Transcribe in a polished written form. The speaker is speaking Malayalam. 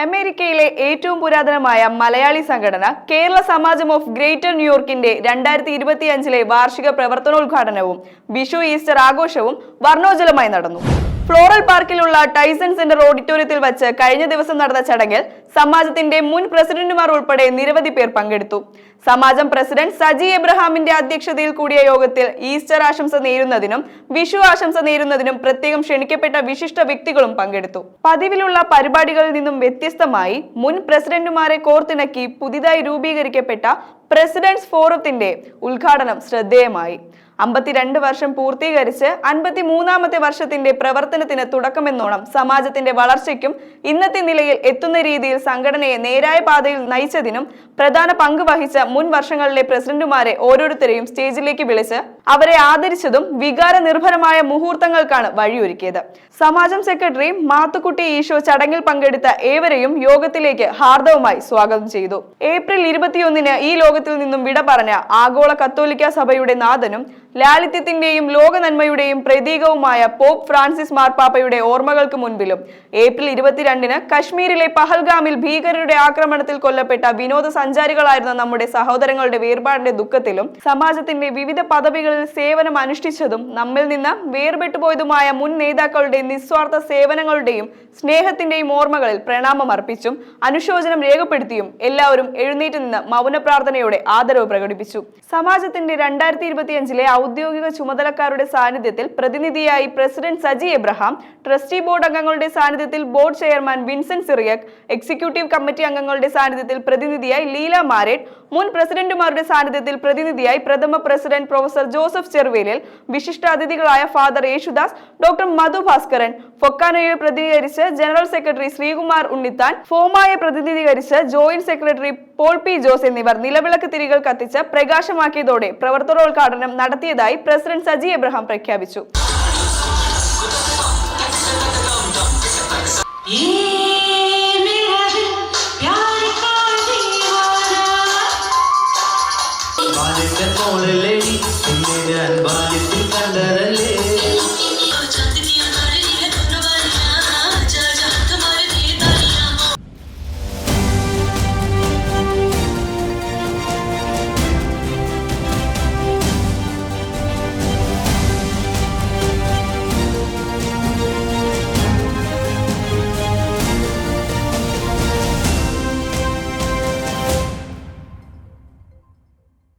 അമേരിക്കയിലെ ഏറ്റവും പുരാതനമായ മലയാളി സംഘടന കേരള സമാജം ഓഫ് ഗ്രേറ്റർ ന്യൂയോർക്കിന്റെ 2025 വാർഷിക പ്രവർത്തനോദ്ഘാടനവും വിഷു ഈസ്റ്റർ ആഘോഷവും വർണ്ണോജ്വലമായി നടന്നു. ഫ്ലോറൽ പാർക്കിലുള്ള ടൈസൺ സെന്റർ ഓഡിറ്റോറിയത്തിൽ വച്ച് കഴിഞ്ഞ ദിവസം നടന്ന ചടങ്ങിൽ സമാജത്തിന്റെ മുൻ പ്രസിഡന്റുമാർ ഉൾപ്പെടെ നിരവധി പേർ പങ്കെടുത്തു. സമാജം പ്രസിഡന്റ് സജി എബ്രഹാമിന്റെ അധ്യക്ഷതയിൽ കൂടിയ യോഗത്തിൽ ഈസ്റ്റർ ആശംസ നേരുന്നതിനും വിഷു ആശംസ നേരുന്നതിനും പ്രത്യേകം ക്ഷണിക്കപ്പെട്ട വിശിഷ്ട വ്യക്തികളും പങ്കെടുത്തു. പതിവിലുള്ള പരിപാടികളിൽ നിന്നും വ്യത്യസ്തമായി മുൻ പ്രസിഡന്റുമാരെ കോർത്തിണക്കി പുതിയതായി രൂപീകരിക്കപ്പെട്ട പ്രസിഡന്റ്സ് ഫോറത്തിന്റെ ഉദ്ഘാടനം ശ്രദ്ധേയമായി. 52 വർഷം പൂർത്തീകരിച്ച് 53ാമത്തെ വർഷത്തിന്റെ പ്രവർത്തനത്തിന് തുടക്കമെന്നോണം സമാജത്തിന്റെ വളർച്ചയ്ക്കും ഇന്നത്തെ നിലയിൽ എത്തുന്ന രീതിയിൽ സംഘടനയെ നേരായ പാതയിൽ നയിച്ചതിനും പ്രധാന പങ്ക് വഹിച്ച മുൻ വർഷങ്ങളിലെ പ്രസിഡന്റുമാരെ ഓരോരുത്തരെയും സ്റ്റേജിലേക്ക് വിളിച്ച് അവരെ ആദരിച്ചതും വികാര നിർഭരമായ മുഹൂർത്തങ്ങൾക്കാണ് വഴിയൊരുക്കിയത്. സമാജം സെക്രട്ടറി മാത്തുക്കുട്ടി ഈശോ ചടങ്ങിൽ പങ്കെടുത്ത ഏവരെയും യോഗത്തിലേക്ക് ഹാർദവമായി സ്വാഗതം ചെയ്തു. ഏപ്രിൽ 21 ഈ ലോകത്തിൽ നിന്നും വിട പറഞ്ഞ ആഗോള കത്തോലിക്ക സഭയുടെ നാഥനും ലാളിത്യത്തിന്റെയും ലോക നന്മയുടെയും പ്രതീകവുമായ പോപ്പ് ഫ്രാൻസിസ് മാർപ്പാപ്പയുടെ ഓർമ്മകൾക്ക് മുൻപിലും ഏപ്രിൽ 22 കശ്മീരിലെ പഹൽഗാമിൽ ഭീകരരുടെ ആക്രമണത്തിൽ കൊല്ലപ്പെട്ട വിനോദസഞ്ചാരികളായിരുന്ന നമ്മുടെ സഹോദരങ്ങളുടെ വേർപാടിന്റെ ദുഃഖത്തിലും സമാജത്തിന്റെ വിവിധ പദവികളിൽ സേവനം അനുഷ്ഠിച്ചതും നമ്മിൽ നിന്ന് വേർപെട്ടുപോയതുമായ മുൻ നേതാക്കളുടെ നിസ്വാർത്ഥ സേവനങ്ങളുടെയും സ്നേഹത്തിന്റെയും ഓർമ്മകളിൽ പ്രണാമം അർപ്പിച്ചും അനുശോചനം രേഖപ്പെടുത്തിയും എല്ലാവരും എഴുന്നേറ്റ് നിന്ന് മൗന പ്രാർത്ഥനയോടെ ആദരവ് പ്രകടിപ്പിച്ചു. സമാജത്തിന്റെ 2025 ഔദ്യോഗിക ചുമതലക്കാരുടെ സാന്നിധ്യത്തിൽ പ്രതിനിധിയായി president Saji Abraham, trustee board അംഗങ്ങളുടെ സാന്നിധ്യത്തിൽ board chairman Vincent Cyriac, executive committee അംഗങ്ങളുടെ സാന്നിധ്യത്തിൽ പ്രതിനിധിയായി ലീല മാരേറ്റ്, മുൻ പ്രസിഡന്റുമാരുടെ സാന്നിധ്യത്തിൽ പ്രതിനിധിയായി പ്രഥമ പ്രസിഡന്റ് പ്രൊഫസർ ജോസഫ് ചെറുവേലിൽ, വിശിഷ്ട അതിഥികളായ ഫാദർ യേശുദാസ്, ഡോക്ടർ മധു ഭാസ്കരൻ, ഫൊക്കാനോയെ പ്രതിനിധീകരിച്ച് ജനറൽ സെക്രട്ടറി ശ്രീകുമാർ ഉണ്ണിത്താൻ, ഫോമായെ പ്രതിനിധീകരിച്ച് joint secretary Paul P Jose എന്നിവർ നിലവിളക്ക് തിരികൾ കത്തിച്ച് പ്രകാശമാക്കിയതോടെ പ്രവർത്തനോദ്ഘാടനം നടത്തിയതായി പ്രസിഡന്റ് സജി എബ്രഹാം പ്രഖ്യാപിച്ചു.